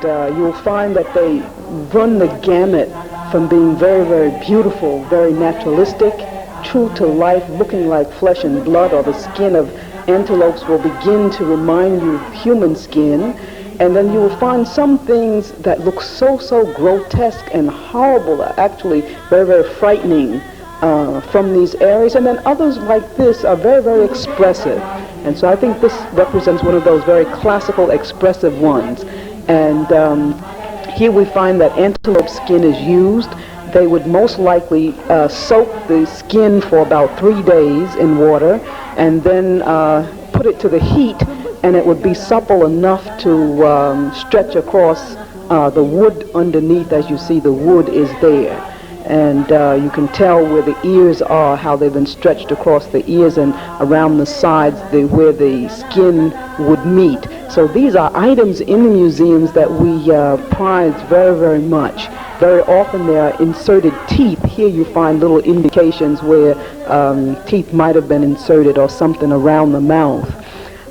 And you'll find that they run the gamut from being very, very beautiful, very naturalistic, true to life, looking like flesh and blood, or the skin of antelopes will begin to remind you of human skin. And then you will find some things that look so, so grotesque and horrible, actually very, very frightening from these areas. And then others like this are very, very expressive. And so I think this represents one of those very classical, expressive ones. And here we find that antelope skin is used. They would most likely soak the skin for about 3 days in water and then put it to the heat, and it would be supple enough to stretch across the wood underneath. As you see, the wood is there. And you can tell where the ears are, how they've been stretched across the ears, and around the sides where the skin would meet. So these are items in the museums that we prize very, very much. Very often there are inserted teeth. Here you find little indications where teeth might have been inserted or something around the mouth.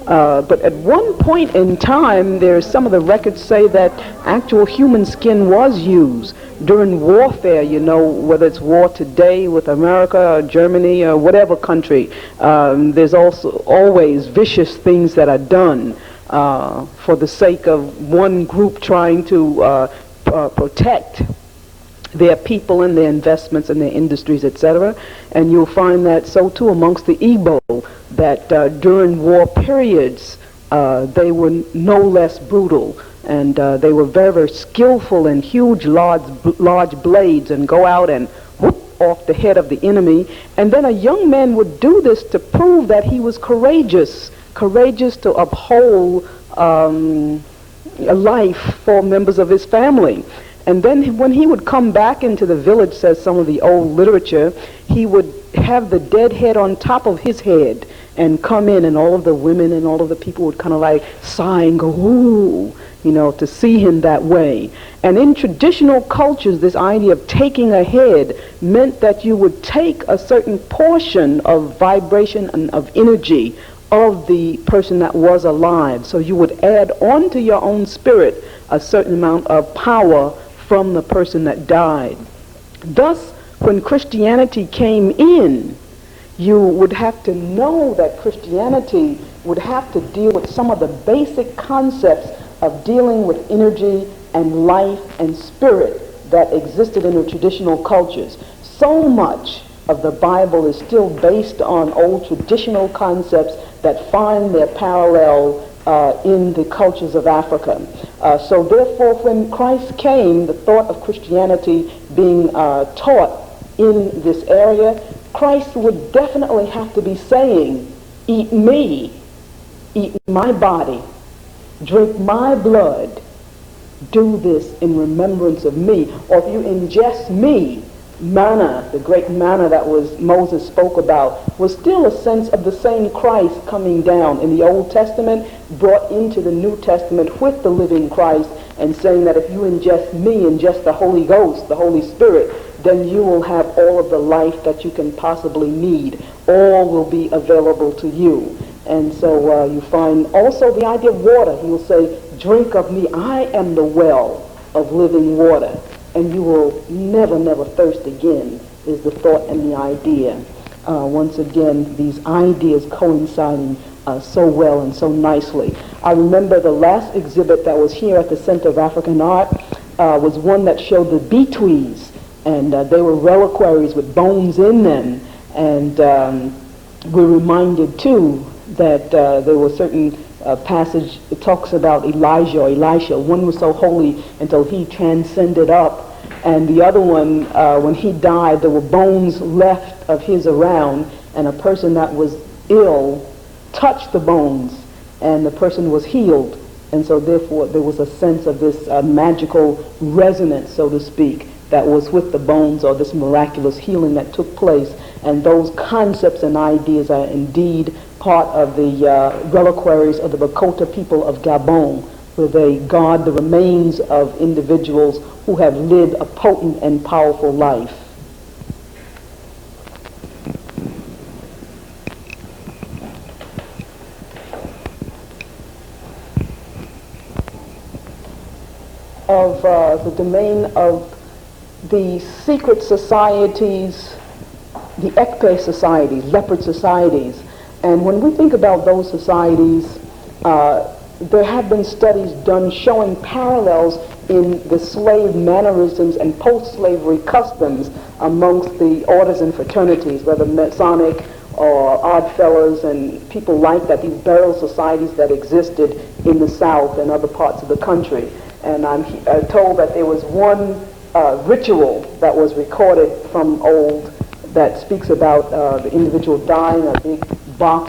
But at one point in time, some of the records say that actual human skin was used during warfare, whether it's war today with America or Germany or whatever country. There's also always vicious things that are done for the sake of one group trying to protect their people and their investments and their industries, etc. And you'll find that so too amongst the Igbo, that during war periods they were no less brutal, and they were very, very skillful in huge large blades, and go out and whoop off the head of the enemy. And then a young man would do this to prove that he was courageous to uphold a life for members of his family. And then when he would come back into the village, says some of the old literature, he would have the dead head on top of his head and come in, and all of the women and all of the people would kind of like sigh and go, ooh, to see him that way. And in traditional cultures, this idea of taking a head meant that you would take a certain portion of vibration and of energy of the person that was alive. So you would add on to your own spirit a certain amount of power from the person that died. Thus, when Christianity came in, you would have to know that Christianity would have to deal with some of the basic concepts of dealing with energy and life and spirit that existed in the traditional cultures. So much of the Bible is still based on old traditional concepts that find their parallel in the cultures of Africa. So therefore, when Christ came, the thought of Christianity being taught in this area, Christ would definitely have to be saying, eat me, eat my body, drink my blood, do this in remembrance of me. Or if you ingest me, manna, the great manna that Moses spoke about, was still a sense of the same Christ coming down in the Old Testament, brought into the New Testament with the living Christ, and saying that if you ingest me, ingest the Holy Ghost, the Holy Spirit, then you will have all of the life that you can possibly need. All will be available to you. And so you find also the idea of water. He will say, drink of me, I am the well of living water, and you will never, never thirst again, is the thought and the idea. Once again, these ideas coinciding so well and so nicely. I remember the last exhibit that was here at the Center of African Art was one that showed the Betwees, and they were reliquaries with bones in them. And we're reminded too that there were certain passage, it talks about Elijah or Elisha. One was so holy until he transcended up, and the other one, when he died, there were bones left of his around, and a person that was ill touched the bones, and the person was healed. And so therefore there was a sense of this magical resonance, so to speak, that was with the bones, or this miraculous healing that took place. And those concepts and ideas are indeed part of the reliquaries of the Bakota people of Gabon, where they guard the remains of individuals who have lived a potent and powerful life. of the domain of the secret societies, the ekpe societies, leopard societies. And when we think about those societies, there have been studies done showing parallels in the slave mannerisms and post-slavery customs amongst the orders and fraternities, whether Masonic or Oddfellows and people like that, these burial societies that existed in the South and other parts of the country. And I'm told that there was one ritual that was recorded from old that speaks about the individual dying. A big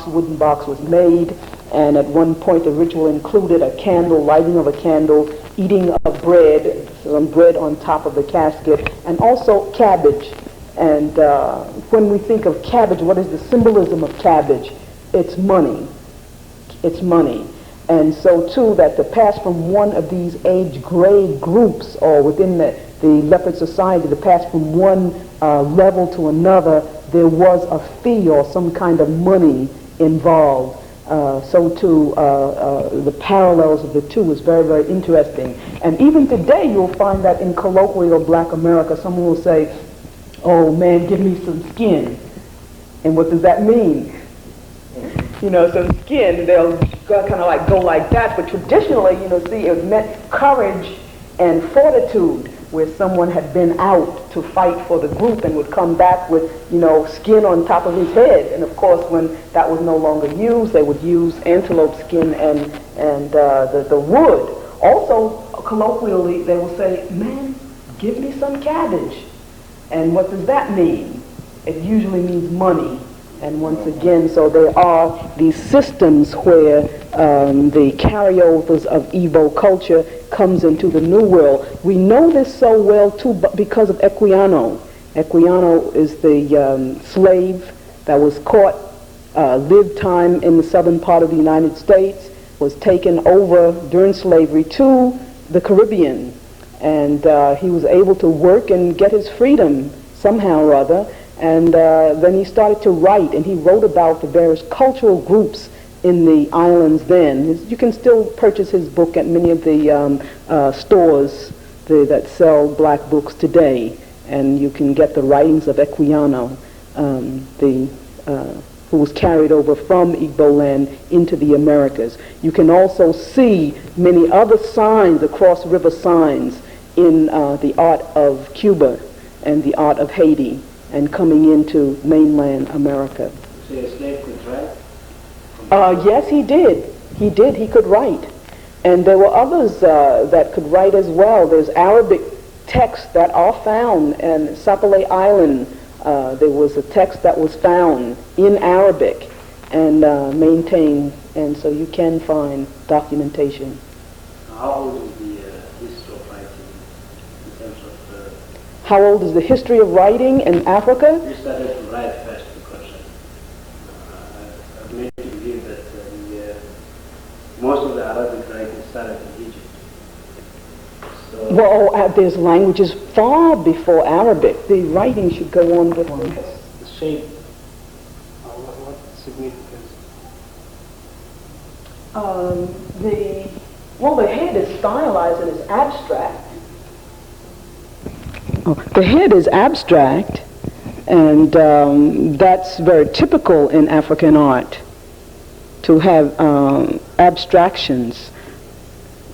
wooden box was made, and at one point the ritual included a candle, lighting of a candle, eating of bread, some bread on top of the casket, and also cabbage. And when we think of cabbage, what is the symbolism of cabbage? It's money. It's money. And so too, that to pass from one of these age grade groups, or within the leopard society, to pass from one level to another, there was a fee or some kind of money involved. So too, the parallels of the two is very, very interesting. And even today, you'll find that in colloquial black America, someone will say, "Oh man, give me some skin." And what does that mean? You know, some skin, they'll kind of like go like that. But traditionally, you know, see, it meant courage and fortitude, where someone had been out to fight for the group and would come back with, you know, skin on top of his head. And of course, when that was no longer used, they would use antelope skin and the wood. Also, colloquially, they will say, "Man, give me some cabbage." And what does that mean? It usually means money. And once again, so there are these systems where the carryovers of Igbo culture comes into the New World. We know this so well too because of Equiano. Equiano is the slave that was caught, lived time in the southern part of the United States, was taken over during slavery to the Caribbean. And he was able to work and get his freedom somehow or other. And then he started to write, and he wrote about the various cultural groups in the islands then. You can still purchase his book at many of the stores that sell black books today, and you can get the writings of Equiano, who was carried over from Igbo land into the Americas. You can also see many other signs, across-river signs, in the art of Cuba and the art of Haiti, and coming into mainland America. So a slave could write? Yes, he did. He did. He could write. And there were others that could write as well. There's Arabic texts that are found in Sapele Island. There was a text that was found in Arabic and maintained, and so you can find documentation. How old is the history of writing in terms of... How old is the history of writing in Africa? You started to write first because I've made to believe that most of the Arabic writing started in Egypt. So Well, there's languages far before Arabic. The writing should go on with the shape, what significance? The head is stylized and is abstract. The head is abstract, and that's very typical in African art, to have abstractions.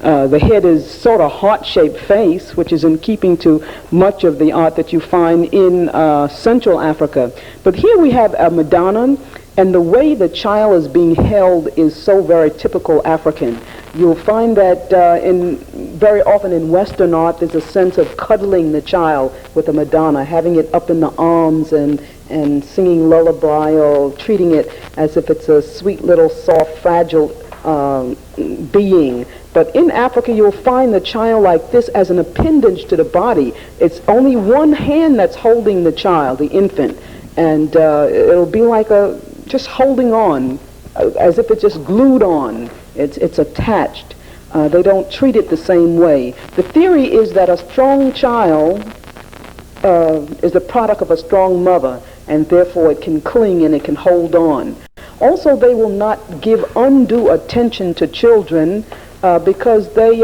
The head is sort of heart-shaped face, which is in keeping to much of the art that you find in Central Africa. But here we have a Madonna, and the way the child is being held is so very typical African. You'll find that very often in Western art, there's a sense of cuddling the child with a Madonna, having it up in the arms and singing lullaby, or treating it as if it's a sweet little soft, fragile being. But in Africa, you'll find the child like this as an appendage to the body. It's only one hand that's holding the child, the infant, and it'll be like just holding on, as if it's just glued on. It's attached. They don't treat it the same way. The theory is that a strong child is the product of a strong mother, and therefore it can cling and it can hold on. Also, they will not give undue attention to children because they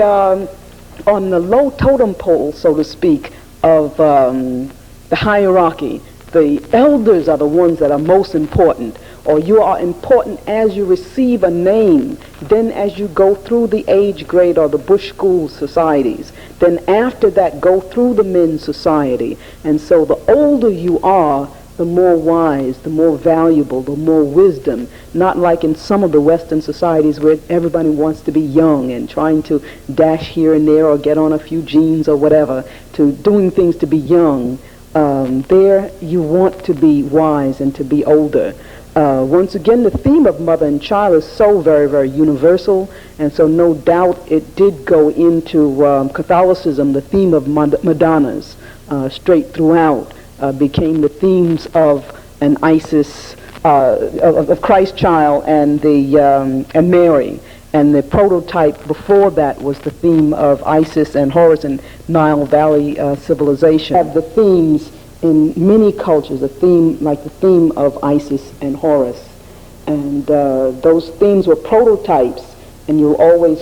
on the low totem pole, so to speak, of the hierarchy. The elders are the ones that are most important, or you are important as you receive a name, then as you go through the age grade or the bush school societies, then after that go through the men's society. And so the older you are, the more wise, the more valuable, the more wisdom. Not like in some of the Western societies where everybody wants to be young and trying to dash here and there or get on a few genes or whatever, to doing things to be young. There you want to be wise and to be older. Once again, the theme of mother and child is so very, very universal, and so no doubt it did go into Catholicism. The theme of Madonnas straight throughout became the themes of an Isis, of Christ child and and Mary. And the prototype before that was the theme of Isis and Horus and Nile Valley civilization. Have the themes in many cultures, a theme like the theme of Isis and Horus. And those themes were prototypes, and you'll always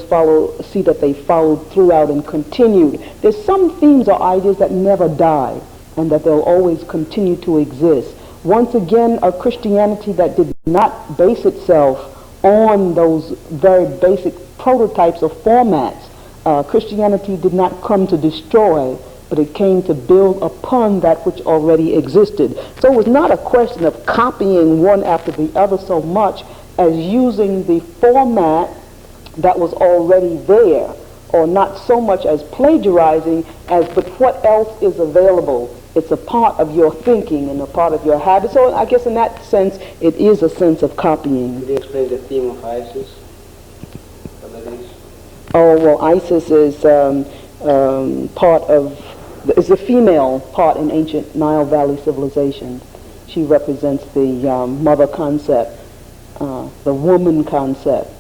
see that they followed throughout and continued. There's some themes or ideas that never die, and that they'll always continue to exist. Once again, a Christianity that did not base itself on those very basic prototypes or formats. Christianity did not come to destroy, but it came to build upon that which already existed. So it was not a question of copying one after the other so much as using the format that was already there, or not so much as plagiarizing as, but what else is available? It's a part of your thinking and a part of your habit. So I guess in that sense, it is a sense of copying. Could you explain the theme of Isis? Oh, well, Isis is is the female part in ancient Nile Valley civilization. She represents the mother concept, the woman concept,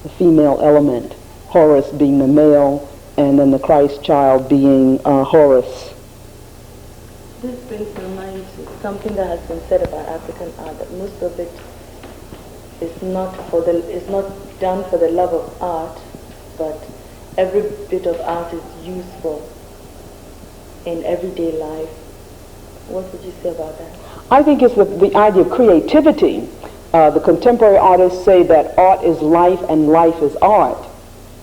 the female element, Horus being the male, and then the Christ child being Horus. This brings to mind something that has been said about African art, that most of it is not done for the love of art, but every bit of art is useful in everyday life. What would you say about that? I think it's the idea of creativity. The contemporary artists say that art is life and life is art.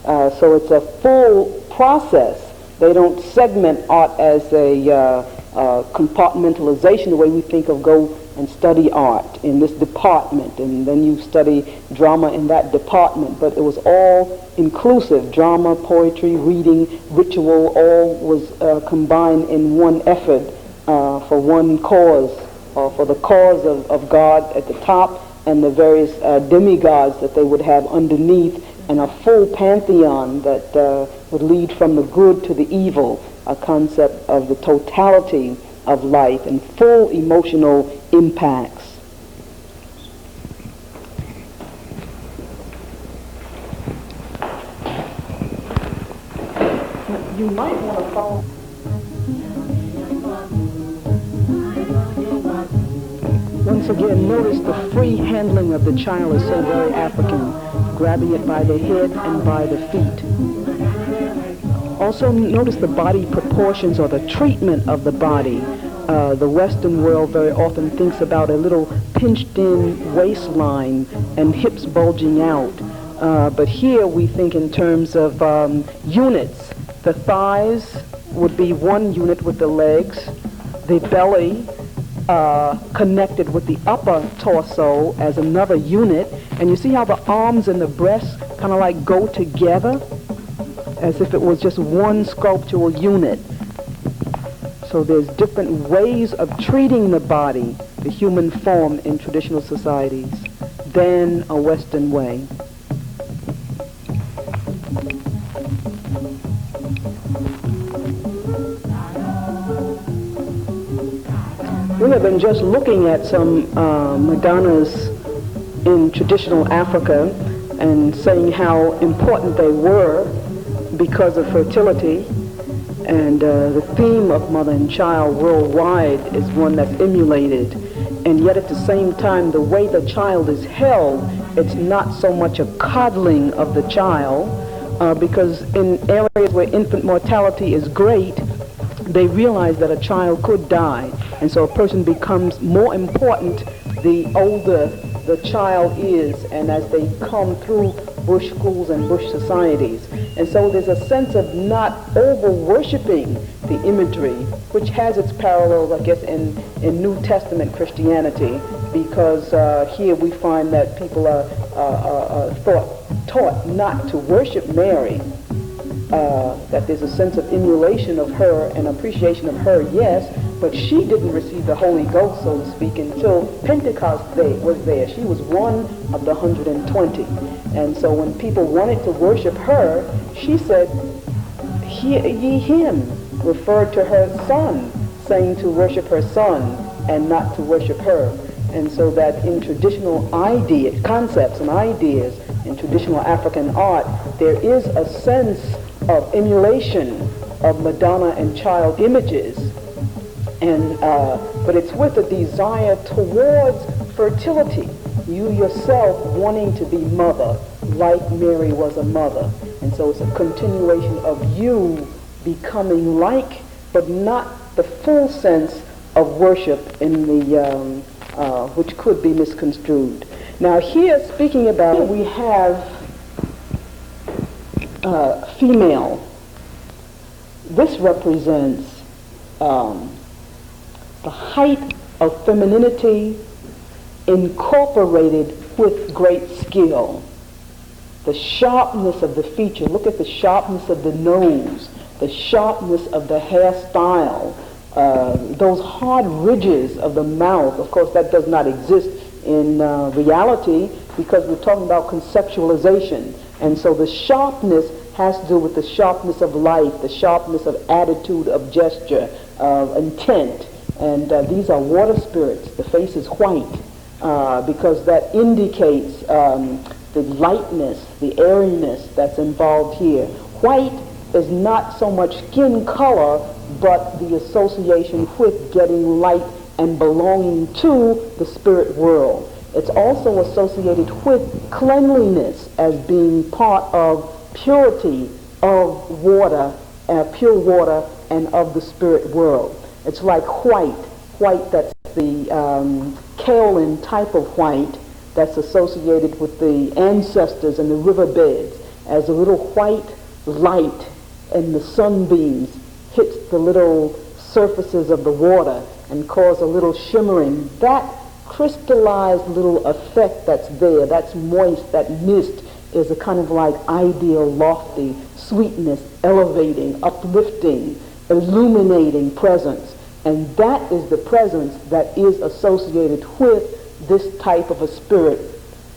So it's a full process. They don't segment art as a compartmentalization, the way we think of go and study art in this department, and then you study drama in that department. But it was all inclusive. Drama, poetry, reading, ritual, all was combined in one effort for one cause, or for the cause of God at the top and the various demigods that they would have underneath, and a full pantheon that would lead from the good to the evil, a concept of the totality of life and full emotional impacts. You might want to follow. Once again, notice the free handling of the child is so very African, grabbing it by the head and by the feet. Also notice the body proportions or the treatment of the body. The Western world very often thinks about a little pinched in waistline and hips bulging out. But here we think in terms of units. The thighs would be one unit with the legs, the belly connected with the upper torso as another unit, and you see how the arms and the breasts kind of like go together as if it was just one sculptural unit. So there's different ways of treating the body, the human form in traditional societies, than a Western way. We have been just looking at some Madonnas in traditional Africa and saying how important they were because of fertility, and the theme of mother and child worldwide is one that's emulated, and yet at the same time the way the child is held, it's not so much a coddling of the child, because in areas where infant mortality is great, they realize that a child could die, and so a person becomes more important the older the child is, and as they come through bush schools and bush societies. And so there's a sense of not over-worshiping the imagery, which has its parallels, I guess, in New Testament Christianity, because here we find that people are taught not to worship Mary, that there's a sense of emulation of her and appreciation of her, yes, but she didn't receive the Holy Ghost, so to speak, until Pentecost was there. She was one of the 120. And so when people wanted to worship her, she said, "Hear ye him," referred to her son, saying to worship her son and not to worship her. And so that in traditional concepts and ideas, in traditional African art, there is a sense of emulation of Madonna and child images, and but it's with a desire towards fertility. You yourself wanting to be mother, like Mary was a mother, and so it's a continuation of you becoming like, but not the full sense of worship in the which could be misconstrued. Now here, speaking about, we have female. This represents the height of femininity incorporated with great skill. The sharpness of the feature. Look at the sharpness of the nose, the sharpness of the hairstyle, those hard ridges of the mouth. Of course, that does not exist in reality, because we're talking about conceptualization. And so the sharpness has to do with the sharpness of life, the sharpness of attitude, of gesture, of intent. And these are water spirits. The face is white because that indicates the lightness, the airiness that's involved here. White is not so much skin color, but the association with getting light and belonging to the spirit world. It's also associated with cleanliness as being part of purity of water, pure water, and of the spirit world. It's like white that's the kaolin type of white that's associated with the ancestors and the riverbeds, as a little white light and the sunbeams hits the little surfaces of the water and cause a little shimmering. That crystallized little effect that's there, that's moist, that mist, is a kind of like ideal, lofty, sweetness, elevating, uplifting, illuminating presence. And that is the presence that is associated with this type of a spirit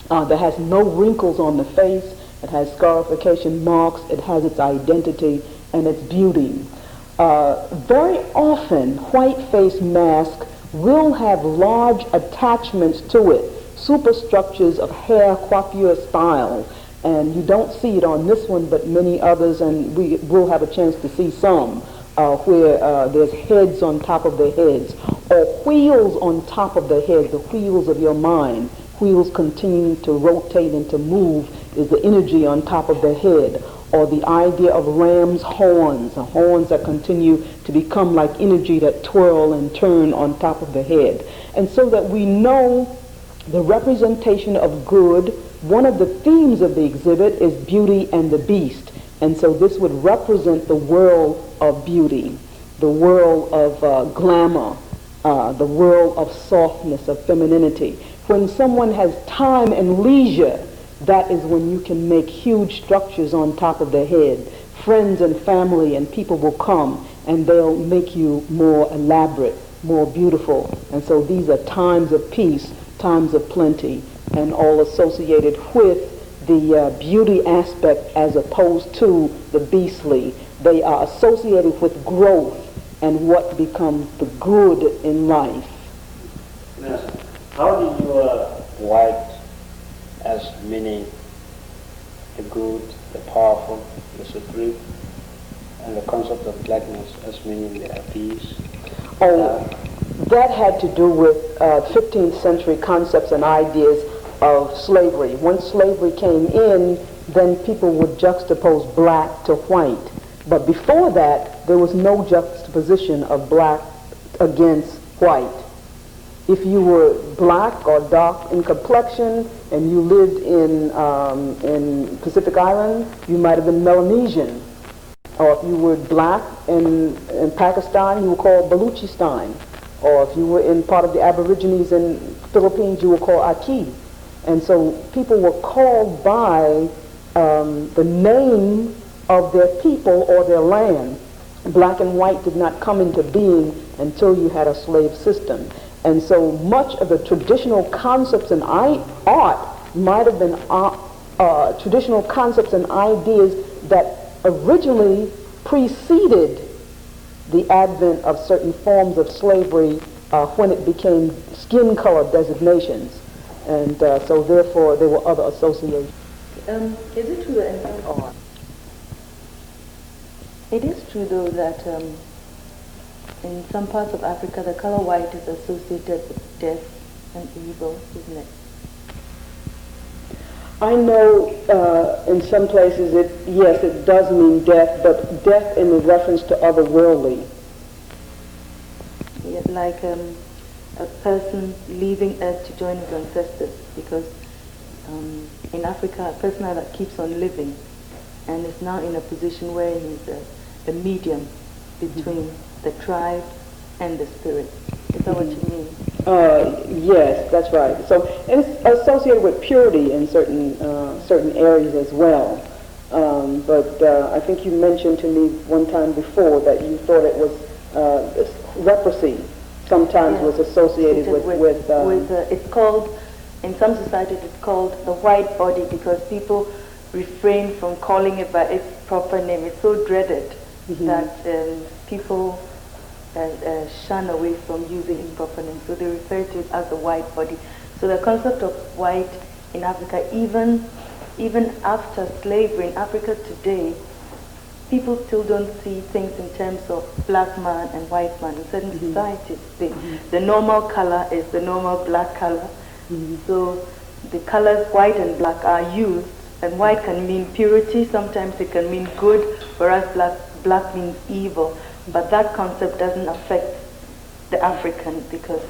that has no wrinkles on the face, it has scarification marks, it has its identity and its beauty. Very often, white face mask will have large attachments to it, superstructures of hair coiffure style, and you don't see it on this one, but many others, and we will have a chance to see some where there's heads on top of their heads, or wheels on top of the head, the wheels of your mind. Wheels continuing to rotate and to move is the energy on top of the head, or the idea of ram's horns, the horns that continue to become like energy that twirl and turn on top of the head. And so that we know the representation of good, one of the themes of the exhibit is beauty and the beast. And so this would represent the world of beauty, the world of glamour, the world of softness, of femininity. When someone has time and leisure, that is when you can make huge structures on top of their head. Friends and family and people will come and they'll make you more elaborate, more beautiful. And so these are times of peace, times of plenty, and all associated with the beauty aspect as opposed to the beastly. They are associated with growth and what becomes the good in life. Now, how do you white as meaning the good, the powerful, the supreme, and the concept of blackness as meaning the appease? That had to do with 15th century concepts and ideas of slavery. When slavery came in, then people would juxtapose black to white. But before that, there was no juxtaposition of black against white. If you were black or dark in complexion and you lived in Pacific Island, you might have been Melanesian. Or if you were black in Pakistan, you were called Baluchistan. Or if you were in part of the Aborigines in Philippines, you were called Aki. And so people were called by the name of their people or their land. Black and white did not come into being until you had a slave system. And so much of the traditional concepts in art might have been traditional concepts and ideas that originally preceded the advent of certain forms of slavery when it became skin color designations. And so therefore there were other associations. Is it true that it is true though that in some parts of Africa the color white is associated with death and evil, isn't it? I know in some places yes, it does mean death, but death in reference to otherworldly. Yeah, like a person leaving Earth to join his ancestors, because in Africa a person that keeps on living and is now in a position where he's a medium between the tribe and the spirit. Is that what you mean? Yes, that's right. So, and it's associated with purity in certain areas as well. But I think you mentioned to me one time before that you thought it was leprosy. Sometimes was associated with it's called, in some societies it's called the white body, because people refrain from calling it by its proper name. It's so dreaded that people shun away from using its proper name, so they refer to it as the white body. So the concept of white in Africa, even after slavery in Africa today, people still don't see things in terms of black man and white man. In certain societies, the normal color is the normal black color. So the colors white and black are used, and white can mean purity, sometimes it can mean good, whereas black means evil. But that concept doesn't affect the African, because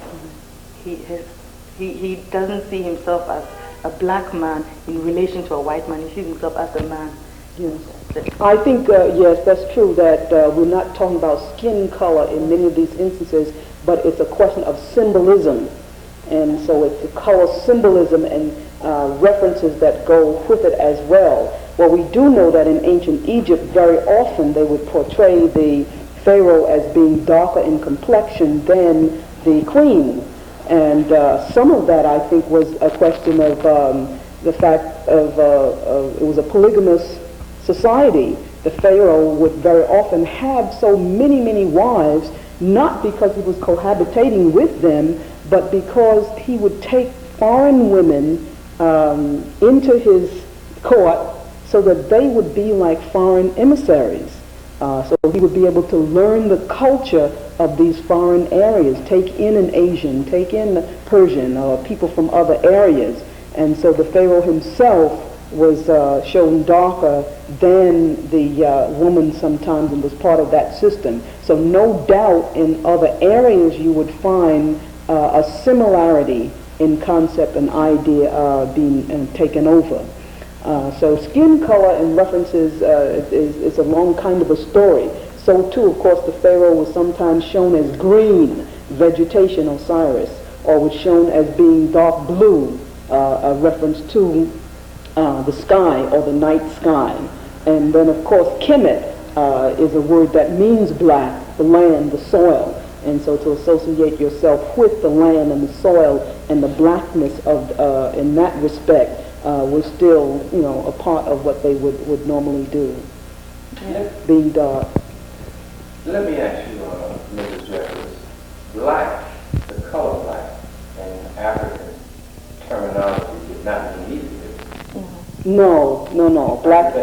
he doesn't see himself as a black man in relation to a white man. He sees himself as a man. Yes. I think, yes, that's true, that we're not talking about skin color in many of these instances, but it's a question of symbolism. And so it's the color symbolism and references that go with it as well. Well, we do know that in ancient Egypt, very often they would portray the pharaoh as being darker in complexion than the queen. And some of that, I think, was a question of the fact of it was a polygamous society. The pharaoh would very often have so many wives, not because he was cohabitating with them, but because he would take foreign women into his court so that they would be like foreign emissaries. So he would be able to learn the culture of these foreign areas, take in an Asian, take in a Persian, or people from other areas. And so the pharaoh himself was shown darker than the woman sometimes, and was part of that system. So no doubt in other areas you would find a similarity in concept and idea being taken over. So skin color and references is a long kind of a story. So too, of course, the pharaoh was sometimes shown as green, vegetation Osiris, or was shown as being dark blue, a reference to the sky or the night sky. And then, of course, Kemet is a word that means black, the land, the soil. And so to associate yourself with the land and the soil and the blackness of, in that respect, was still, a part of what they would normally do, being dark. Let me ask you, Mrs. Jeffries, black, the color black, in African terminology did not mean either. No. Black.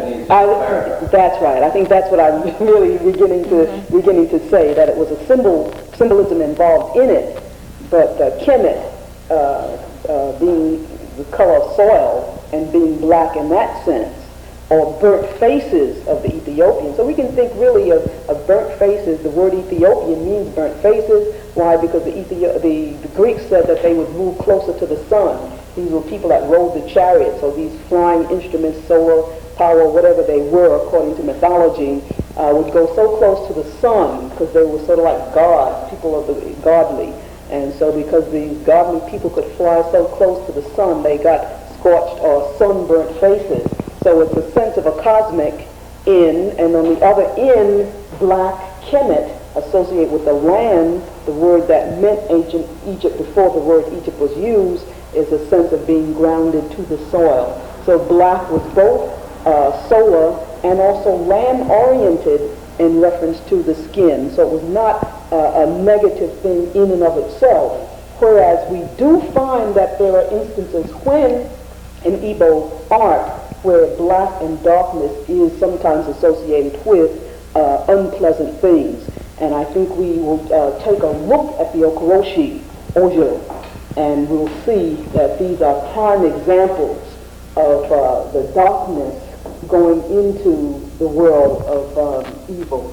That's right. I think that's what I'm really beginning to say, that it was a symbolism involved in it, but Kemet, being the color of soil and being black in that sense, or burnt faces of the Ethiopians. So we can think really of burnt faces. The word Ethiopian means burnt faces. Why? Because the Greeks said that they would move closer to the sun. These were people that rode the chariot. So these flying instruments, solar power, whatever they were, according to mythology, would go so close to the sun because they were sort of like gods, people of the godly. And so because these godly people could fly so close to the sun, they got scorched or sunburnt faces. So it's a sense of a cosmic in, and on the other end, black kemet, associated with the land. The word that meant ancient Egypt before the word Egypt was used is a sense of being grounded to the soil. So black was both solar and also land-oriented in reference to the skin. So it was not a negative thing in and of itself. Whereas we do find that there are instances when in Igbo art where black and darkness is sometimes associated with unpleasant things. And I think we will take a look at the Okoroshi Ojo, and we'll see that these are prime examples of the darkness going into the world of evil.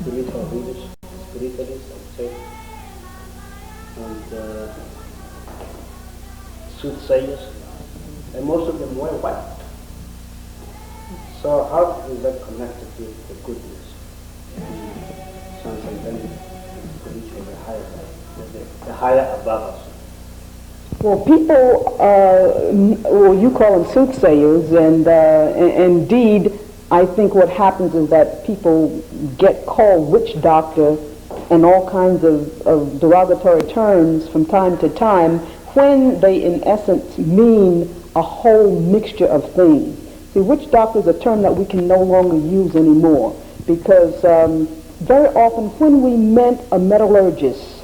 Spiritual leaders, spiritualists, I would say, and soothsayers, and most of them wear white. So how is that connected with the goodness? Something spiritually higher, the higher above us. Well, people, well, you call them soothsayers, and indeed, I think what happens is that people get called witch doctor and all kinds of derogatory terms from time to time when they, in essence, mean a whole mixture of things. See, witch doctor is a term that we can no longer use anymore because very often when we meant a metallurgist,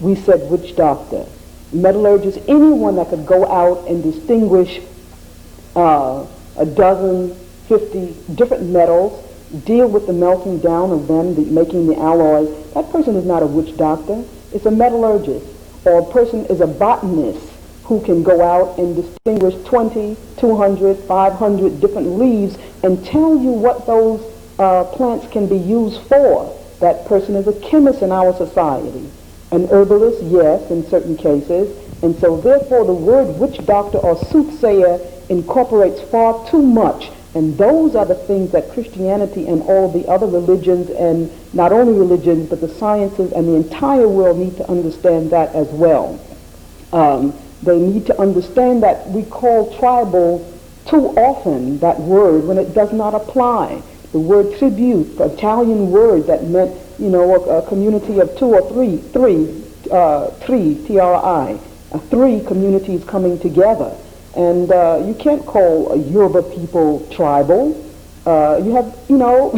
we said witch doctor. Metallurgist, anyone that could go out and distinguish a dozen, 50 different metals, deal with the melting down of them, making the alloys. That person is not a witch doctor. It's a metallurgist. Or a person is a botanist who can go out and distinguish 20, 200, 500 different leaves and tell you what those plants can be used for. That person is a chemist in our society. An herbalist, yes, in certain cases. And so therefore the word witch doctor or soothsayer incorporates far too much. And those are the things that Christianity and all the other religions, and not only religions, but the sciences and the entire world need to understand that as well. They need to understand that we call tribal too often that word when it does not apply. The word tribute, the Italian word that meant, you know, a community of two or three, T-R-I, three communities coming together. And you can't call Yoruba people tribal. You have, you know,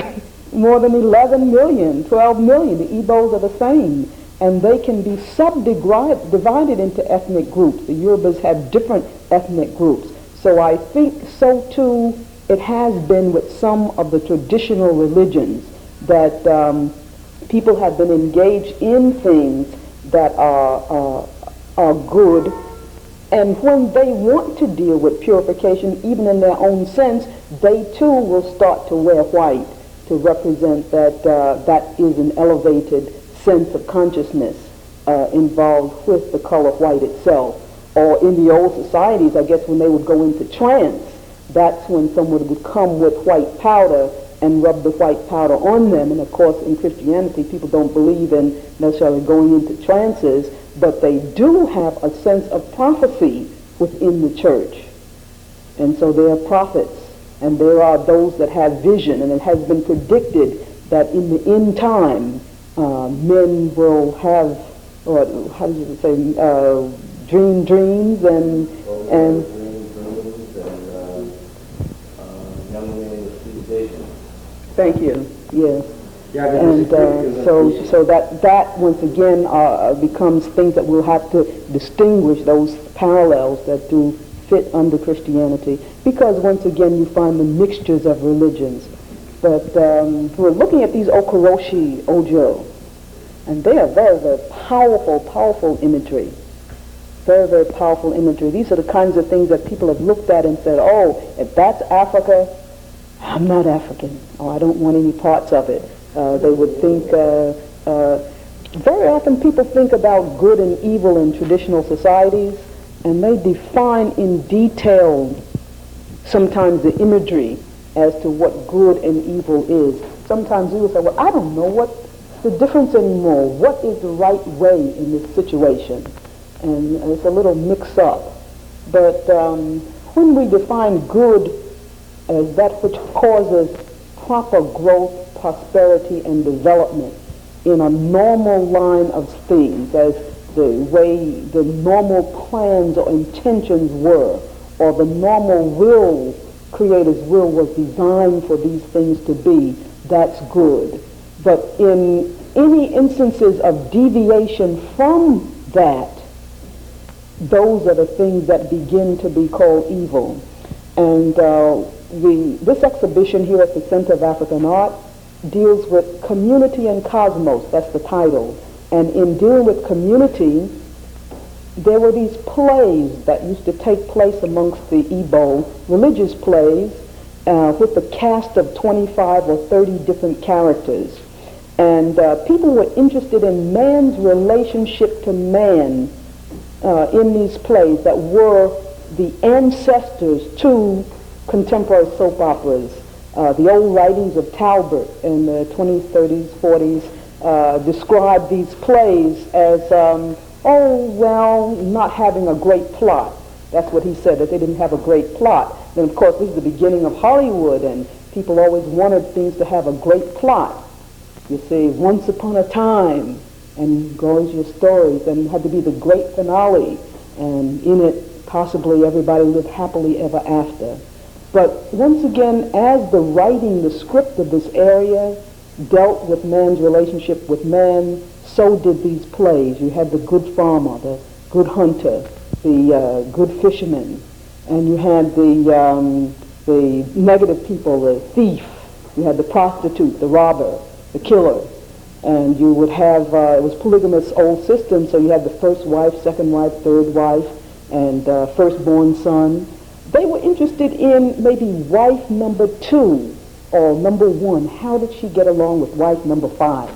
more than 11 million, 12 million. The Igbos are the same. And they can be subdivided into ethnic groups. The Yorubas have different ethnic groups. So I think so too it has been with some of the traditional religions that people have been engaged in things that are good. And when they want to deal with purification, even in their own sense, they too will start to wear white to represent that that is an elevated sense of consciousness involved with the color white itself. Or in the old societies, I guess when they would go into trance, that's when someone would come with white powder and rub the white powder on them. And of course, in Christianity, people don't believe in necessarily going into trances, but they do have a sense of prophecy within the church. And so there are prophets, and there are those that have vision, and it has been predicted that in the end time, men will have, or how do you say, dream dreams and young men with Thank you. Yes. Yeah, And so that once again becomes things that we'll have to distinguish, those parallels that do fit under Christianity, because once again you find the mixtures of religions. But we're looking at these okoroshi ojo, and they are very, very powerful imagery. Very, very powerful imagery. These are the kinds of things that people have looked at and said, oh, if that's Africa, I'm not African. Oh, I don't want any parts of it. They would think, very often people think about good and evil in traditional societies, and they define in detail sometimes the imagery as to what good and evil is. Sometimes we will say, well, I don't know what's the difference anymore. What is the right way in this situation? And it's a little mix-up. But when we define good as that which causes proper growth, prosperity, and development in a normal line of things, as the way the normal plans or intentions were, or the normal will, Creator's will was designed for these things to be, that's good. But in any instances of deviation from that, those are the things that begin to be called evil. And this exhibition here at the Center of African Art deals with community and cosmos. That's the title. And in dealing with community, there were these plays that used to take place amongst the Igbo, religious plays, with a cast of 25 or 30 different characters. And people were interested in man's relationship to man in these plays that were the ancestors to contemporary soap operas. The old writings of Talbot in the 20s, 30s, 40s described these plays as, not having a great plot. That's what he said, that they didn't have a great plot. Then, of course, this is the beginning of Hollywood, and people always wanted things to have a great plot. You see, once upon a time, and goes your stories, and it had to be the great finale, and in it, possibly everybody lived happily ever after. But once again, as the writing, the script of this area dealt with man's relationship with man, so did these plays. You had the good farmer, the good hunter, the good fisherman, and you had the negative people, the thief. You had the prostitute, the robber, the killer. And you would have, it was polygamous old system, so you had the first wife, second wife, third wife, and firstborn son. They were interested in maybe wife number 2 or number 1. How did she get along with wife number 5?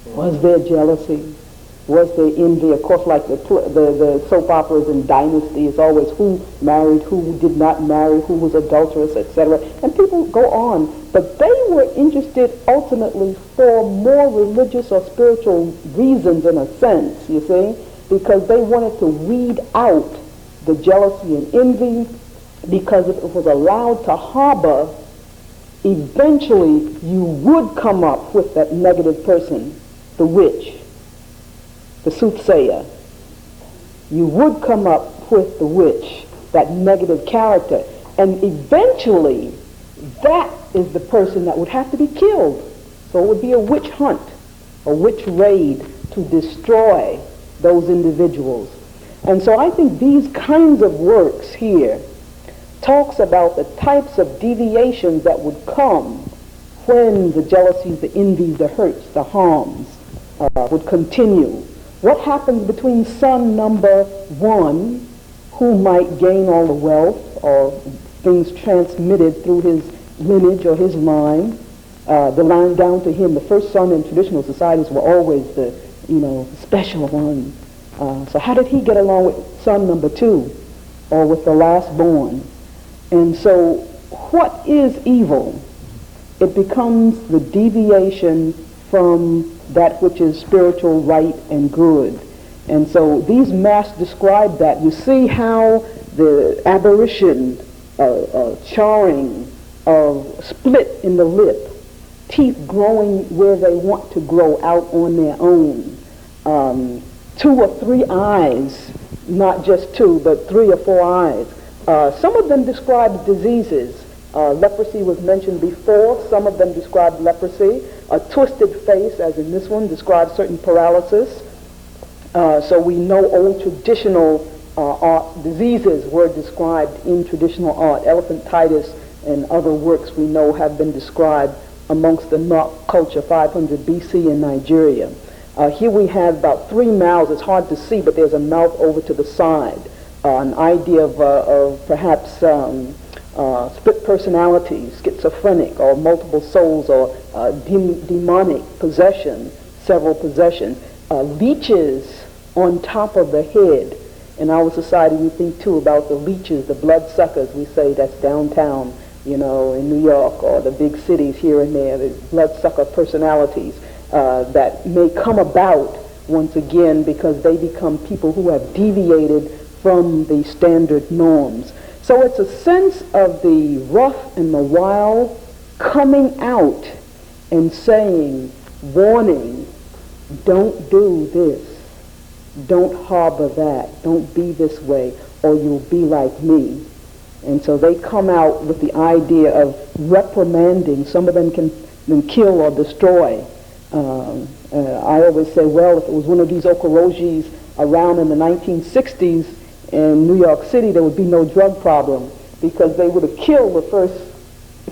Was there jealousy? Was there envy? Of course, like the soap operas and Dynasty, it's always who married, who did not marry, who was adulterous, etc. And people go on. But they were interested ultimately for more religious or spiritual reasons in a sense, you see, because they wanted to weed out the jealousy and envy, because if it was allowed to harbor, eventually you would come up with that negative person, the witch, the soothsayer. You would come up with the witch, that negative character, and eventually that is the person that would have to be killed. So it would be a witch hunt, a witch raid to destroy those individuals. And so I think these kinds of works here talks about the types of deviations that would come when the jealousies, the envies, the hurts, the harms would continue. What happens between son number 1, who might gain all the wealth or things transmitted through his lineage or his line, the line down to him. The first son in traditional societies were always the, special one. So how did he get along with son number 2 or with the last born? And so what is evil? It becomes the deviation from that which is spiritual, right, and good. And so these masks describe that. You see how the aberration, charring, of split in the lip, teeth growing where they want to grow out on their own, 2 or 3 eyes, not just 2, but 3 or 4 eyes. Some of them describe diseases, Leprosy was mentioned before. Some of them described leprosy. A twisted face, as in this one, describes certain paralysis. So we know old traditional art diseases were described in traditional art. Elephantitis and other works we know have been described amongst the Nok culture, 500 BC in Nigeria. Here we have about 3 mouths. It's hard to see, but there's a mouth over to the side. An idea of perhaps split personality, schizophrenic, or multiple souls, or demonic possession, several possessions. Leeches on top of the head. In our society, we think too about the leeches, the bloodsuckers. We say that's downtown, in New York or the big cities here and there. The bloodsucker personalities that may come about once again because they become people who have deviated from the standard norms. So it's a sense of the rough and the wild coming out and saying, warning, don't do this, don't harbor that, don't be this way, or you'll be like me. And so they come out with the idea of reprimanding. Some of them can kill or destroy. I always say, well, if it was one of these Okorojis around in the 1960s in New York City, there would be no drug problem because they would have killed the first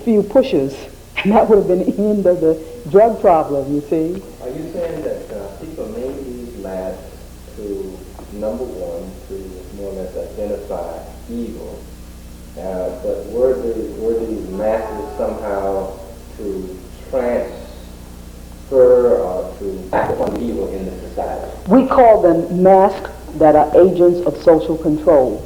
few pushers, and that would have been the end of the drug problem, you see. Are you saying that people made these masks to, number one, to more or less identify evil, but were these masks somehow to transfer or to act upon evil in the society? We call them masks that are agents of social control.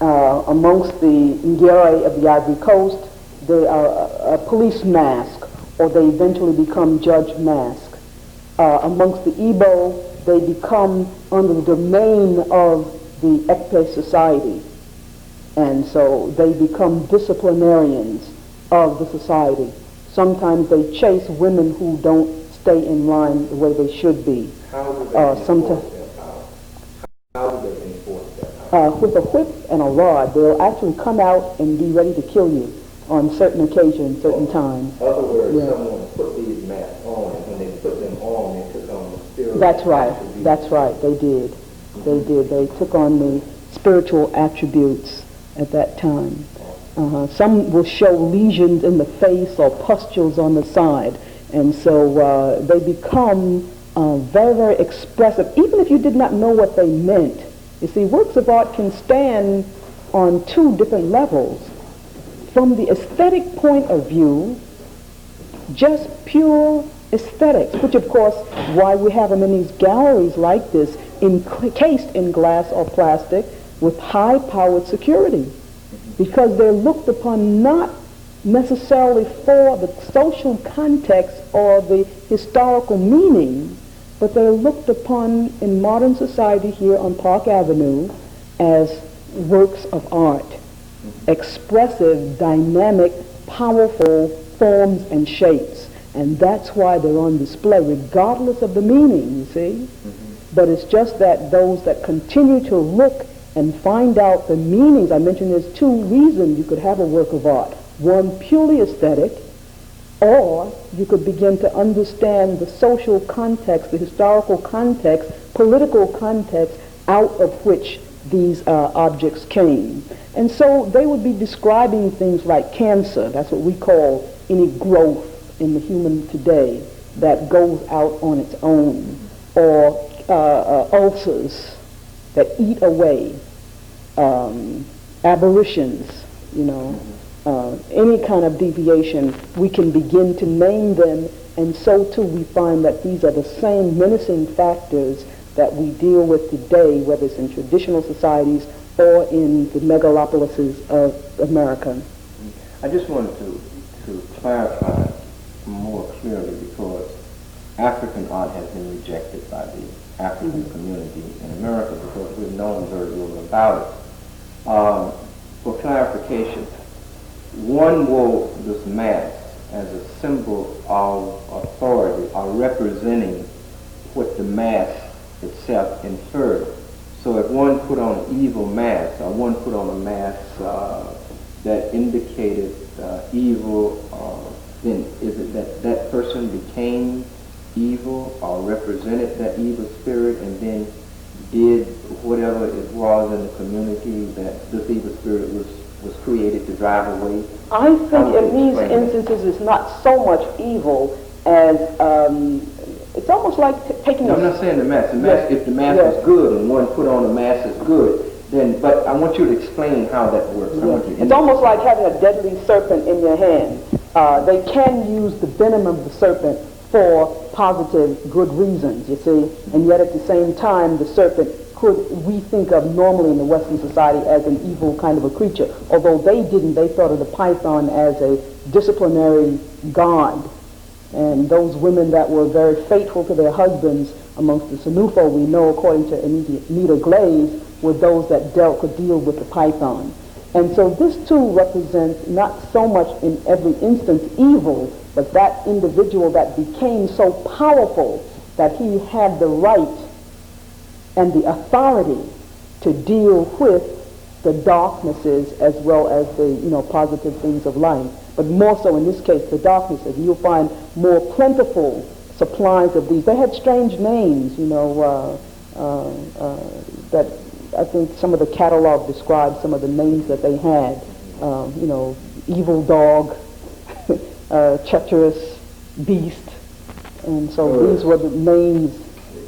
Amongst the Ngere of the Ivory Coast, they are a police mask, or they eventually become judge mask. Amongst the Igbo, they become under the domain of the Ekpe society. And so they become disciplinarians of the society. Sometimes they chase women who don't stay in line the way they should be. How do they enforce their power? How do they enforce their power? With a whip and a rod, they'll actually come out and be ready to kill you on certain occasions, certain times. In other words, someone put these masks on, and when they put them on, they took on the spiritual That's right. attributes. That's right. They did. They did. They took on the spiritual attributes at that time. Some will show lesions in the face or pustules on the side. And so they become very, very expressive, even if you did not know what they meant. You see, works of art can stand on 2 different levels. From the aesthetic point of view, just pure aesthetics, which of course, why we have them in these galleries like this, encased in glass or plastic with high-powered security, because they're looked upon not necessarily for the social context or the historical meaning, but they're looked upon in modern society here on Park Avenue as works of art, expressive, dynamic, powerful forms and shapes. And that's why they're on display, regardless of the meaning, you see. But it's just that those that continue to look and find out the meanings, I mentioned there's 2 reasons you could have a work of art. One, purely aesthetic, or you could begin to understand the social context, the historical context, political context out of which these objects came. And so they would be describing things like cancer. That's what we call any growth in the human today that goes out on its own, or ulcers that eat away, aberrations, any kind of deviation. We can begin to name them, and so too we find that these are the same menacing factors that we deal with today, whether it's in traditional societies or in the megalopolises of America. I just wanted to clarify more clearly, because African art has been rejected by the African community in America because we've known very little about it. For clarification, one wore this mask as a symbol of authority, or representing what the mask itself inferred. So if one put on an evil mask, or one put on a mask that indicated evil, then is it that that person became evil or represented that evil spirit and then did whatever it was in the community that this evil spirit was created to drive away? I think in these instances it's not so much evil as it's almost like taking no, I'm not saying the mask. If the mask is good and one put on a mask is good, then, but I want you to explain how that works. It's almost like having a deadly serpent in your hand. They can use the venom of the serpent for positive, good reasons, you see, and yet at the same time the serpent we think of normally in the Western society as an evil kind of a creature. Although they didn't, they thought of the python as a disciplinary god. And those women that were very faithful to their husbands amongst the Sanufo, we know, according to Anita Glaze, were those that could deal with the python. And so this too represents not so much in every instance evil, but that individual that became so powerful that he had the right and the authority to deal with the darknesses as well as the positive things of life. But more so in this case, the darknesses. You'll find more plentiful supplies of these. They had strange names, that I think some of the catalog describes some of the names that they had. Evil dog, treacherous beast. And so these were the names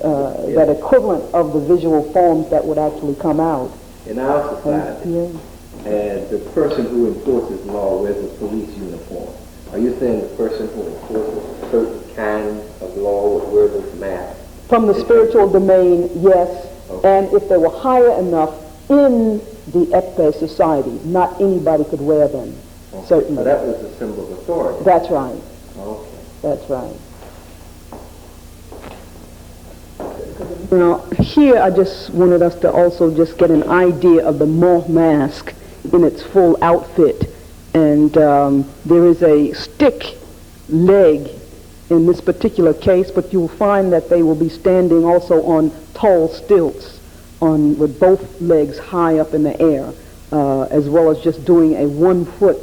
that equivalent of the visual forms that would actually come out. In our society, and the person who enforces law wears a police uniform. Are you saying the person who enforces certain kinds of law would wear this mask? From the spiritual domain, yes. Okay. And if they were higher enough in the Ekpe society, not anybody could wear them. Okay. Certainly. So that was a symbol of authority. That's right. Okay. That's right. Now, here I just wanted us to also just get an idea of the moth mask in its full outfit. And there is a stick leg in this particular case, but you'll find that they will be standing also on tall stilts with both legs high up in the air, as well as just doing a 1-foot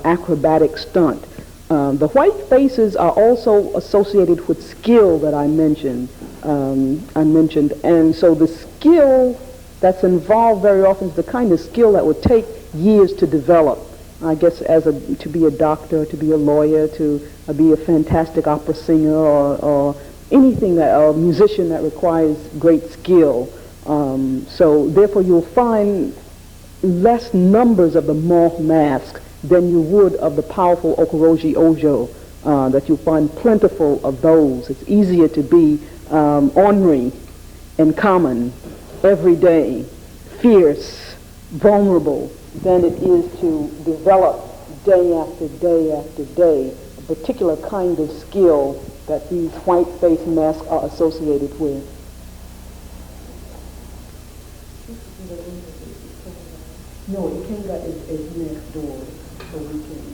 acrobatic stunt. The white faces are also associated with skill that I mentioned, and so the skill that's involved very often is the kind of skill that would take years to develop. I guess to be a doctor, to be a lawyer, to be a fantastic opera singer, or anything a musician that requires great skill. So therefore you'll find less numbers of the moth mask than you would of the powerful Okoroji Ojo, that you'll find plentiful of those. It's easier to be ornery and common, everyday, fierce, vulnerable, than it is to develop day after day after day a particular kind of skill that these white face masks are associated with. No, Ikenga is next door, so we can...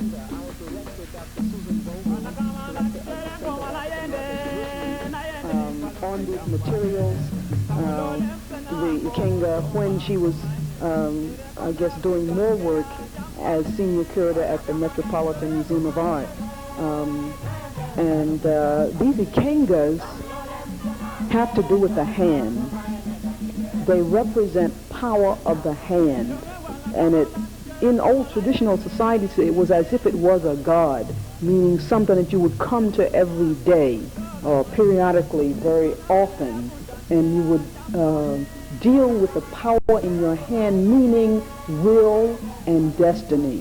Our director, Dr. Susan Bowman. bonded materials. The Ikenga, when she was, I guess, doing more work as senior curator at the Metropolitan Museum of Art. These Ikengas have to do with the hand. They represent power of the hand. And in old traditional societies, it was as if it was a god, meaning something that you would come to every day or periodically, very often, and you would deal with the power in your hand, meaning will and destiny,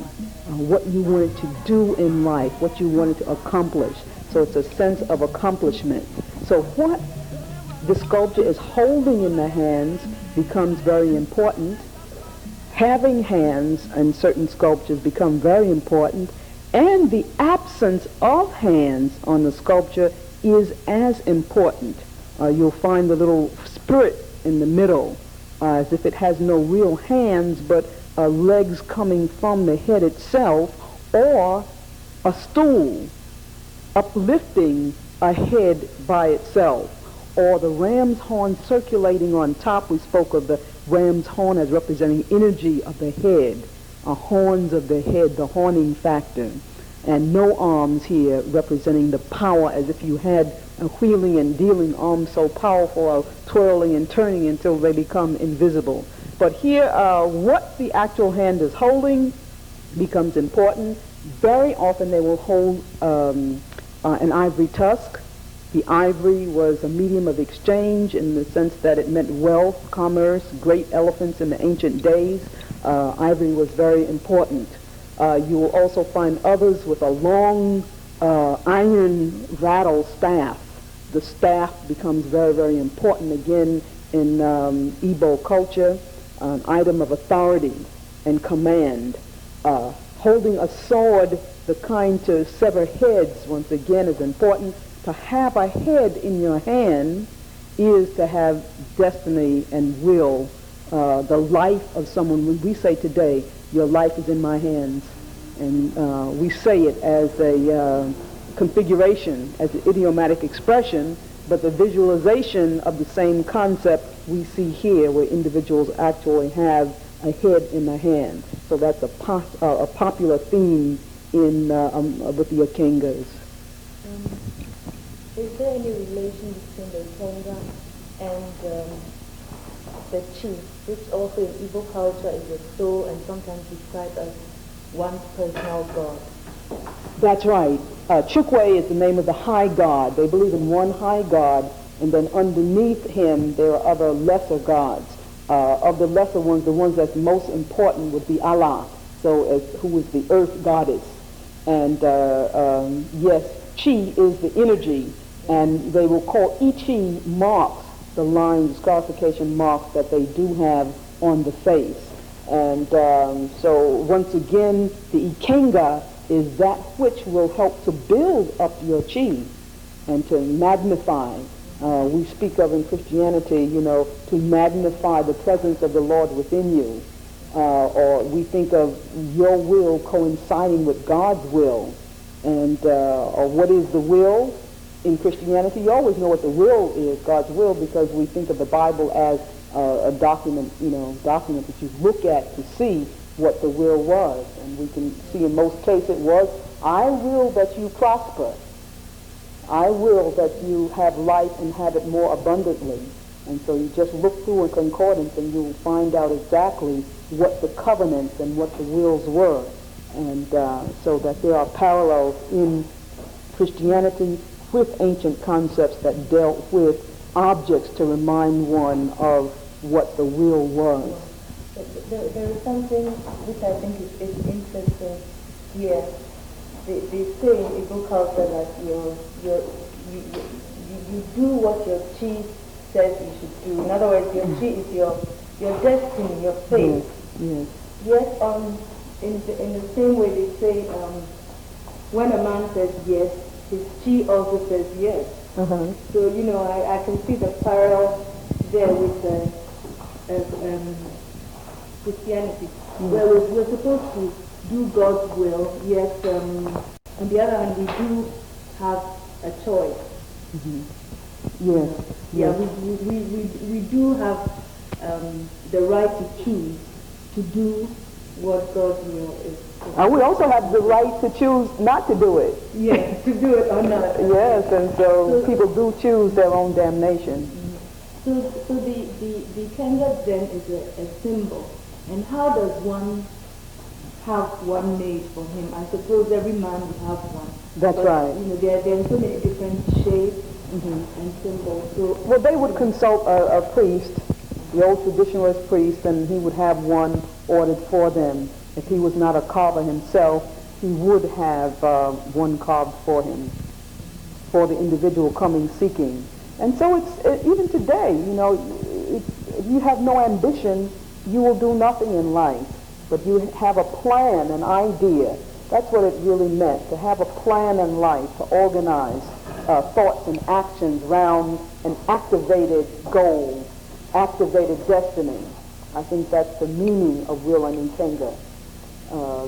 what you wanted to do in life, what you wanted to accomplish. So it's a sense of accomplishment. So what the sculpture is holding in the hands becomes very important. Having hands in certain sculptures become very important, and the absence of hands on the sculpture is as important. You'll find the little spirit in the middle, as if it has no real hands, but legs coming from the head itself, or a stool uplifting a head by itself, or the ram's horn circulating on top. We spoke of the ram's horn as representing energy of the head, horns of the head, the horning factor, and no arms here representing the power, as if you had a wheeling and dealing arms so powerful, twirling and turning until they become invisible. But here, what the actual hand is holding becomes important. Very often they will hold an ivory tusk. The ivory was a medium of exchange in the sense that it meant wealth, commerce, great elephants in the ancient days. Ivory was very important. You will also find others with a long iron rattle staff. The staff becomes very, very important again in Igbo culture, an item of authority and command. Holding a sword, the kind to sever heads, once again, is important. To have a head in your hand is to have destiny and will, the life of someone. When we say today, your life is in my hands, and we say it as a configuration, as an idiomatic expression, but the visualization of the same concept we see here, where individuals actually have a head in the hand. So that's a popular theme in with the Ikengas. Is there any relation between the Ikenga and the chi, which also in Igbo culture is a soul and sometimes described as one's personal god? That's right. Chukwe is the name of the high god. They believe in one high god, and then underneath him there are other lesser gods. Of the lesser ones, the ones that's most important would be Allah, who is the earth goddess. And yes, chi is the energy, and they will call ichi marks, the lines, scarification marks that they do have on the face. And so once again, the Ikenga is that which will help to build up your chi and to magnify. We speak of in Christianity, to magnify the presence of the Lord within you. Or we think of your will coinciding with God's will. And or what is the will in Christianity? You always know what the will is, God's will, because we think of the Bible as a document, document that you look at to see what the will was. And we can see in most cases it was, I will that you prosper. I will that you have life and have it more abundantly. And so you just look through a concordance and you'll find out exactly what the covenants and what the wills were. And so that there are parallels in Christianity with ancient concepts that dealt with objects to remind one of what the will was. There is something which I think is interesting here. They say in Igbo culture that you do what your chi says you should do. In other words, your chi is your destiny, your fate. Yes. Yet in the same way they say when a man says yes, his chi also says yes. Uh-huh. So I can see the parallel there with Christianity, where we're supposed to do God's will, yet on the other hand we do have a choice. Mm-hmm. Yes. Yeah, Yes. we do have the right to choose to do what God's will is. And we also have the right to choose not to do it. Yes, to do it or not. Yes, and so people do choose their own damnation. So the Kenga then is a symbol. And how does one have one made for him? I suppose every man would have one. That's but, right. You know, there are so many different shapes and symbols. So Well, they would consult a priest, the old traditionalist priest, and he would have one ordered for them. If he was not a carver himself, he would have one carved for him, for the individual coming seeking. And so it's even today, you know, if you have no ambition, you will do nothing in life. But you have a plan, an idea. That's what it really meant, to have a plan in life, to organize thoughts and actions around an activated goal, activated destiny. I think that's the meaning of Will and Nkenga.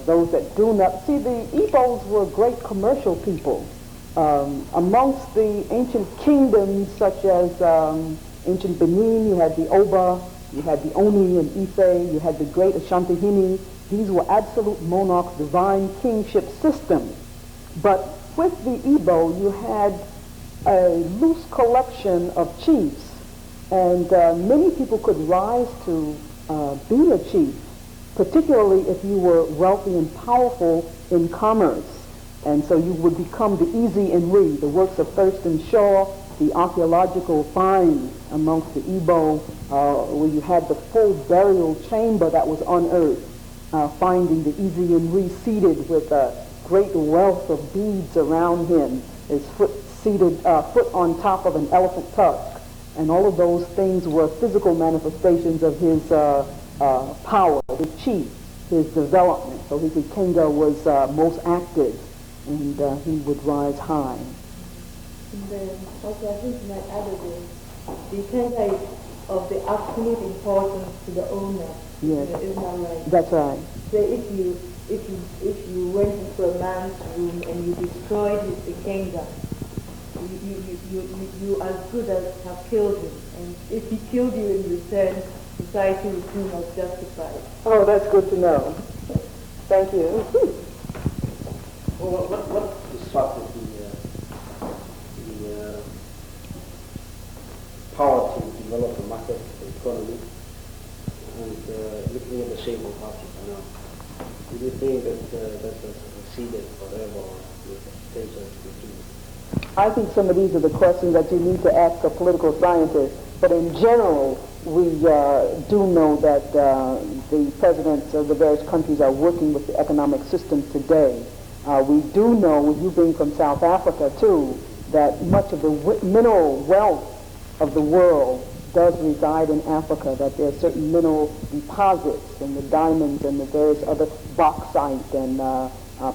Those that do not... See, the Igbos were great commercial people. Amongst the ancient kingdoms, such as ancient Benin, you had the Oba, you had the Oni and Ife, you had the great Ashantahini. These were absolute monarchs, divine kingship system. But with the Igbo, you had a loose collection of chiefs, and many people could rise to be a chief, particularly if you were wealthy and powerful in commerce. And so you would become the Easy and Re, the works of Thurston Shaw, the archaeological finds amongst the Igbo, where you had the full burial chamber that was unearthed, finding the Easy and Re seated with a great wealth of beads around him, his foot on top of an elephant tusk. And all of those things were physical manifestations of his power, his chief, his development. So his Ikenga was most active, and he would rise high. And then also I think my other day, the Ikenga is of the absolute importance to the owner. Yes. Isn't that right? That's right. So if you went into a man's room and you destroyed his Ikenga, you as good as have killed him. And if he killed you in return, society would feel not justified. Oh, that's good to know. Thank you. Well, what disrupted the power to develop a market economy and looking at the shape of Africa now? Do you think that that has succeeded forever or with the potential to continue? I think some of these are the questions that you need to ask a political scientist. But in general, we do know that the presidents of the various countries are working with the economic system today. We do know, with you being from South Africa too, that much of the mineral wealth of the world does reside in Africa, that there are certain mineral deposits and the diamonds and the various other bauxite and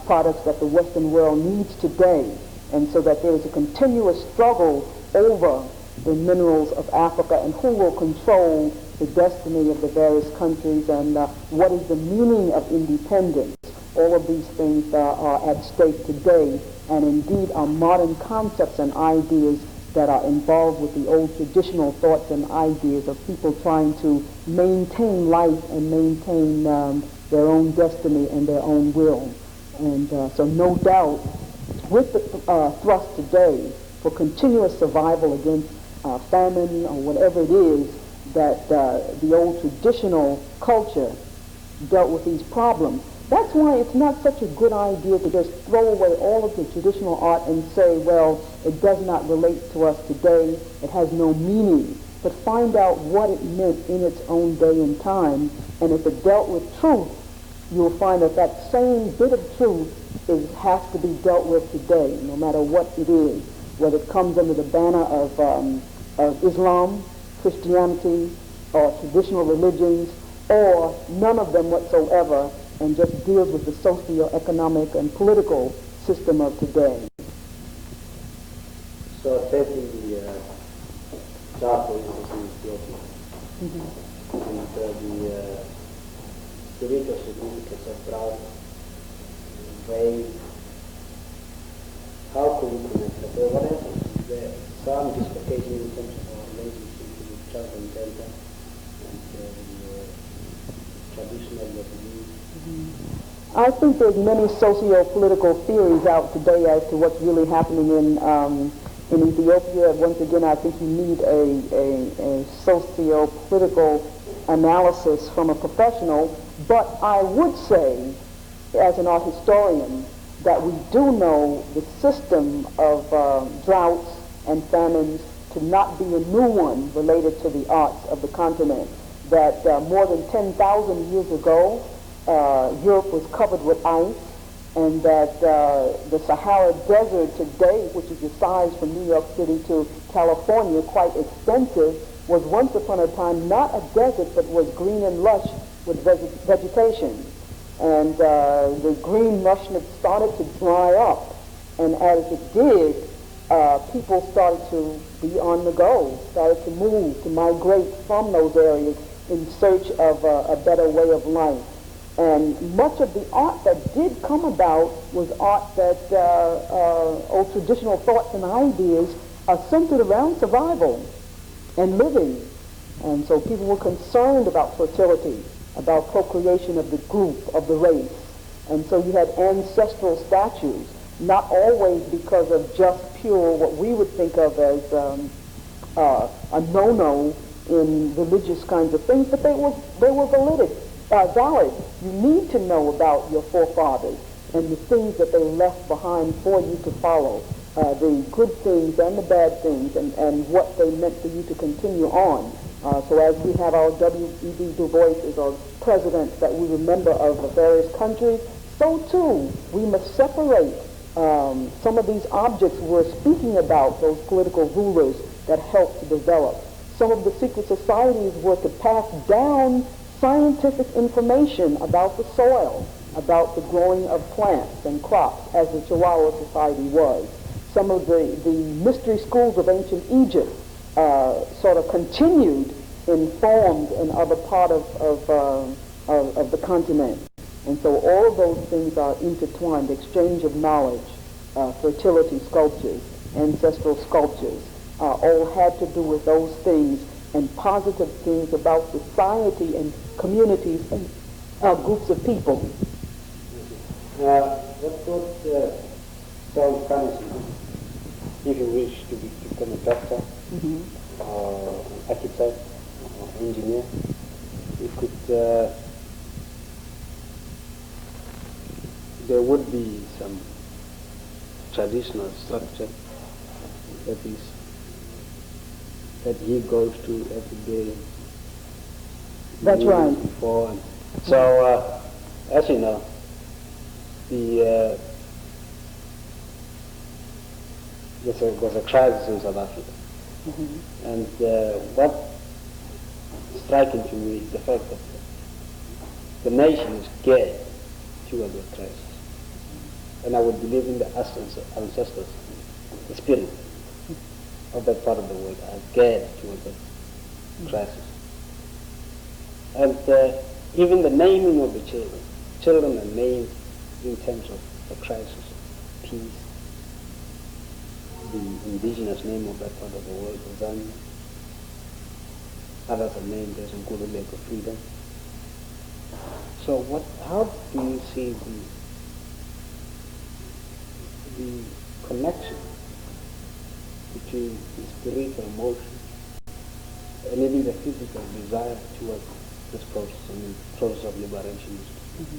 products that the Western world needs today. And so that there is a continuous struggle over the minerals of Africa and who will control the destiny of the various countries and what is the meaning of independence. All of these things are at stake today, and indeed are modern concepts and ideas that are involved with the old traditional thoughts and ideas of people trying to maintain life and maintain their own destiny and their own will. And so no doubt, with the thrust today for continuous survival against famine or whatever it is, that the old traditional culture dealt with these problems. That's why it's not such a good idea to just throw away all of the traditional art and say, well, it does not relate to us today, it has no meaning. But find out what it meant in its own day and time, and if it dealt with truth, you'll find that that same bit of truth has to be dealt with today, no matter what it is, whether it comes under the banner of Islam, Christianity, or traditional religions, or none of them whatsoever, and just deals with the socio-economic and political system of today. So taking the chapter is in Ethiopia, and the spiritual significance of drought, rain, how can we connect that? What happens? Is there some dislocation in terms of our relationship with transcendental and the traditional belief? I think there's many socio-political theories out today as to what's really happening in Ethiopia. Once again, I think you need a socio-political analysis from a professional, but I would say, as an art historian, that we do know the system of droughts and famines to not be a new one related to the arts of the continent, that more than 10,000 years ago, Europe was covered with ice, and that the Sahara Desert today, which is the size from New York City to California, quite extensive, was once upon a time not a desert, but was green and lush with vegetation. And the green lushness started to dry up, and as it did, people started to be on the go, started to move, to migrate from those areas in search of a better way of life. And much of the art that did come about was art that old traditional thoughts and ideas are centered around survival and living. And so people were concerned about fertility, about procreation of the group, of the race. And so you had ancestral statues, not always because of just pure, what we would think of as a no-no in religious kinds of things, but they were valid. You need to know about your forefathers and the things that they left behind for you to follow, the good things and the bad things, and what they meant for you to continue on. So as we have our W.E.B. Du Bois as our president that we remember of the various countries, so too we must separate some of these objects we're speaking about, those political rulers that helped to develop. Some of the secret societies were to pass down scientific information about the soil, about the growing of plants and crops, as the Chihuahua Society was. Some of the mystery schools of ancient Egypt sort of continued in forms in other part of the continent. And so all of those things are intertwined, exchange of knowledge, fertility sculptures, ancestral sculptures, all had to do with those things and positive things about society and communities and groups of people. What sound fancy if you wish to become a doctor, or an architect, or engineer? You could, there would be some traditional structure that he goes to every day. That's right. Before. So, as you know, there's a crisis in South Africa. And what's striking to me is the fact that the nation is geared toward the crisis. And I would believe in the ancestors, the spirit of that part of the world are geared toward the crisis. And even the naming of the children are named in terms of the crisis, peace. The indigenous name of that part of the world is Zambia. Others are named as Nkululeko, freedom. So how do you see the connection between the spiritual emotion and even the physical desire towards this process, the process of liberation,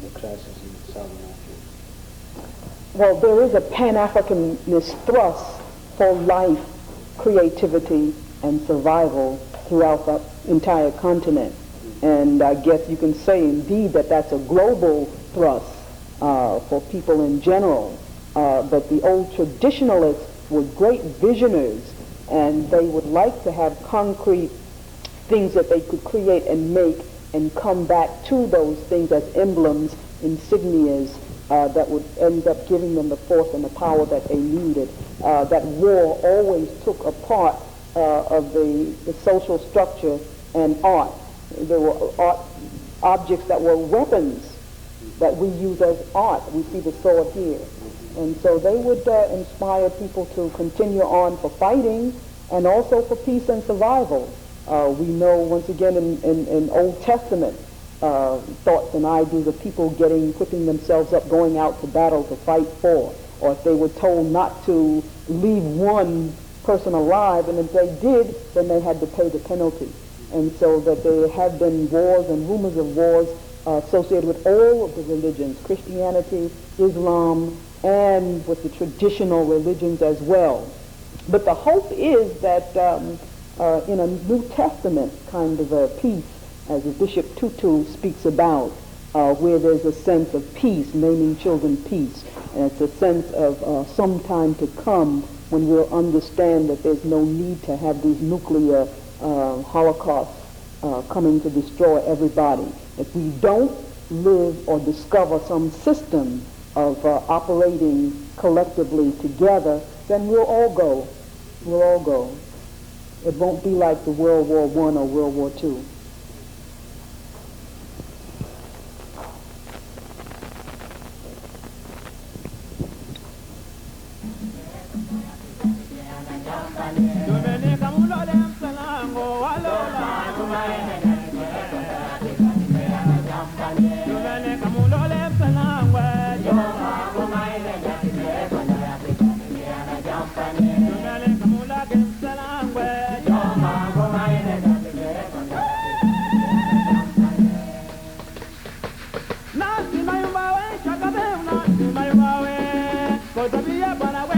the crisis in Southern Africa? Well, there is a Pan-Africanist thrust for life, creativity, and survival throughout the entire continent. And I guess you can say indeed that that's a global thrust for people in general. But the old traditionalists were great visionaries, and they would like to have concrete things that they could create and make and come back to those things as emblems, insignias, that would end up giving them the force and the power that they needed. That war always took a part of the social structure and art. There were art objects that were weapons that we use as art. We see the sword here. And so they would inspire people to continue on for fighting and also for peace and survival. We know, once again, in Old Testament, thoughts and ideas of people putting themselves up, going out to battle to fight for, or if they were told not to leave one person alive, and if they did, then they had to pay the penalty. And so that there have been wars and rumors of wars associated with all of the religions, Christianity, Islam, and with the traditional religions as well. But the hope is that in a New Testament kind of a peace, as Bishop Tutu speaks about, where there's a sense of peace, naming children peace, and it's a sense of some time to come when we'll understand that there's no need to have these nuclear holocausts coming to destroy everybody. If we don't live or discover some system of operating collectively together, then we'll all go. We'll all go. It won't be like the World War I or World War II. Para